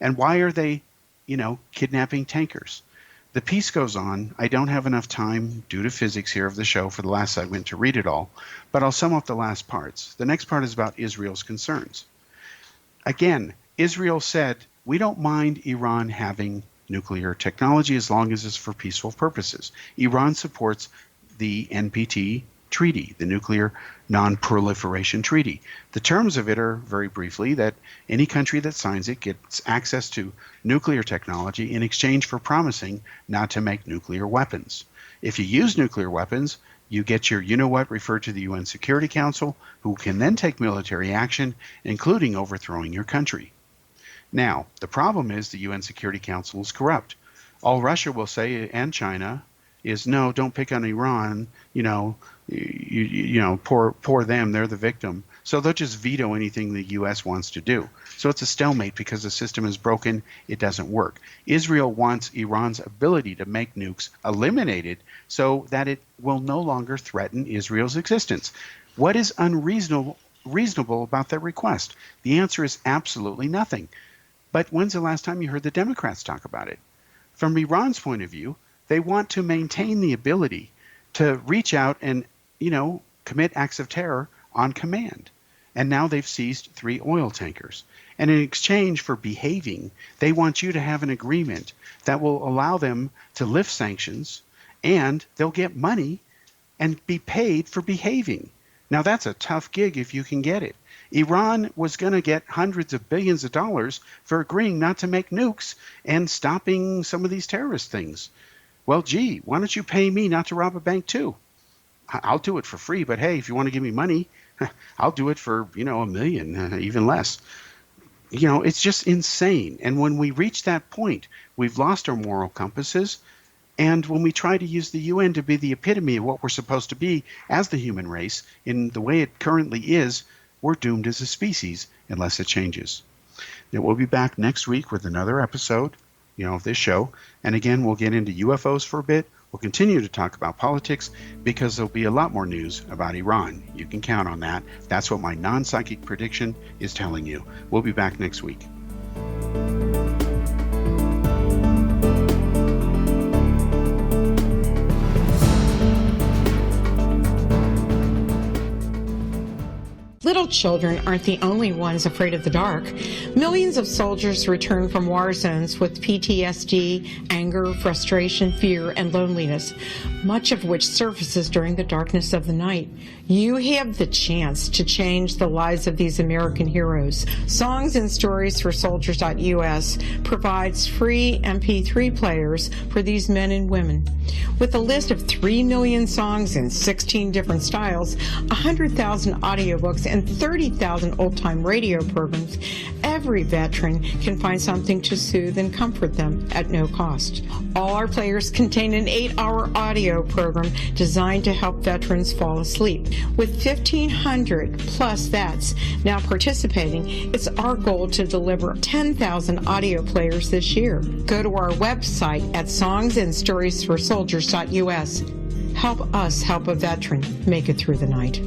And why are they, kidnapping tankers? The piece goes on. I don't have enough time due to physics here of the show for the last segment to read it all, but I'll sum up the last parts. The next part is about Israel's concerns. Again, Israel said, we don't mind Iran having nuclear technology as long as it's for peaceful purposes. Iran supports the NPT treaty, the Nuclear Non-Proliferation Treaty. The terms of it are, very briefly, that any country that signs it gets access to nuclear technology in exchange for promising not to make nuclear weapons. If you use nuclear weapons, you get your you-know-what referred to the UN Security Council, who can then take military action, including overthrowing your country. Now, the problem is the UN Security Council is corrupt. All Russia will say, and China, is no, don't pick on Iran, poor them, they're the victim. So they'll just veto anything the U.S. wants to do. So it's a stalemate because the system is broken, it doesn't work. Israel wants Iran's ability to make nukes eliminated so that it will no longer threaten Israel's existence. What is unreasonable about that request? The answer is absolutely nothing. But when's the last time you heard the Democrats talk about it? From Iran's point of view, they want to maintain the ability to reach out and, commit acts of terror on command. And now they've seized 3 oil tankers. And in exchange for behaving, they want you to have an agreement that will allow them to lift sanctions, and they'll get money and be paid for behaving. Now that's a tough gig if you can get it. Iran was going to get hundreds of billions of dollars for agreeing not to make nukes and stopping some of these terrorist things. Well, gee, why don't you pay me not to rob a bank too? I'll do it for free, but hey, if you want to give me money, I'll do it for, $1 million, even less. It's just insane. And when we reach that point, we've lost our moral compasses. And when we try to use the UN to be the epitome of what we're supposed to be as the human race, in the way it currently is, we're doomed as a species unless it changes. Now, we'll be back next week with another episode, of this show. And again, we'll get into UFOs for a bit. We'll continue to talk about politics because there'll be a lot more news about Iran. You can count on that. That's what my non-psychic prediction is telling you. We'll be back next week. Little children aren't the only ones afraid of the dark. Millions of soldiers return from war zones with PTSD, anger, frustration, fear, and loneliness, much of which surfaces during the darkness of the night. You have the chance to change the lives of these American heroes. Songs and Stories for Soldiers.us provides free MP3 players for these men and women. With a list of 3 million songs in 16 different styles, 100,000 audiobooks, and 30,000 old-time radio programs, every veteran can find something to soothe and comfort them at no cost. All our players contain an 8-hour audio program designed to help veterans fall asleep. With 1,500 plus vets now participating, it's our goal to deliver 10,000 audio players this year. Go to our website at songsandstoriesforsoldiers.us. Help us help a veteran make it through the night.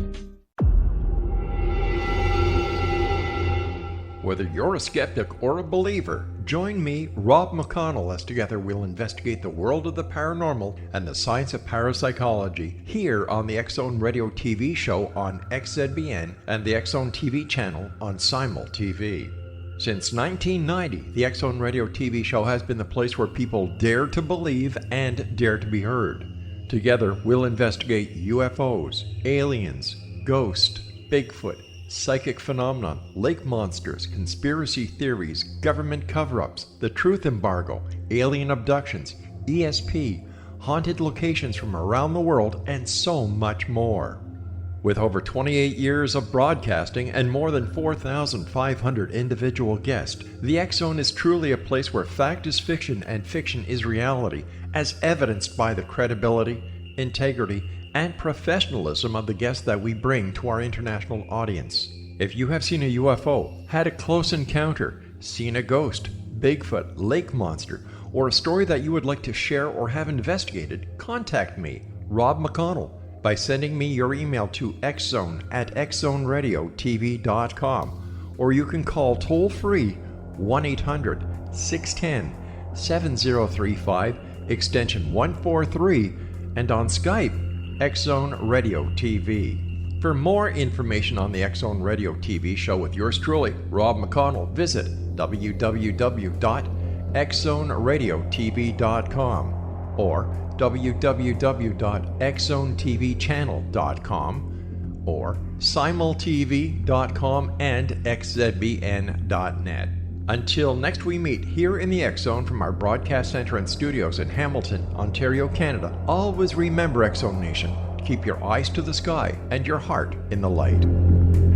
Whether you're a skeptic or a believer, join me, Rob McConnell, as together we'll investigate the world of the paranormal and the science of parapsychology here on the X-Zone Radio TV show on XZBN and the X-Zone TV channel on Simul TV. Since 1990, the X-Zone Radio TV show has been the place where people dare to believe and dare to be heard. Together, we'll investigate UFOs, aliens, ghosts, Bigfoot, psychic phenomenon, lake monsters, conspiracy theories, government cover-ups, the truth embargo, alien abductions, ESP, haunted locations from around the world, and so much more. With over 28 years of broadcasting and more than 4,500 individual guests, the X-Zone is truly a place where fact is fiction and fiction is reality, as evidenced by the credibility, integrity, and professionalism of the guests that we bring to our international audience. If you have seen a UFO, had a close encounter, seen a ghost, Bigfoot, lake monster, or a story that you would like to share or have investigated, contact me, Rob McConnell, by sending me your email to xzone@xzoneradiotv.com, or you can call toll-free 1-800-610-7035 extension 143, and on Skype, X-Zone Radio TV. For more information on the X-Zone Radio TV show with yours truly, Rob McConnell, visit www.xzoneradiotv.com or www.xzonetvchannel.com or simultv.com and xzbn.net. Until next we meet here in the X-Zone from our broadcast center and studios in Hamilton, Ontario, Canada, always remember, X-Zone Nation, keep your eyes to the sky and your heart in the light.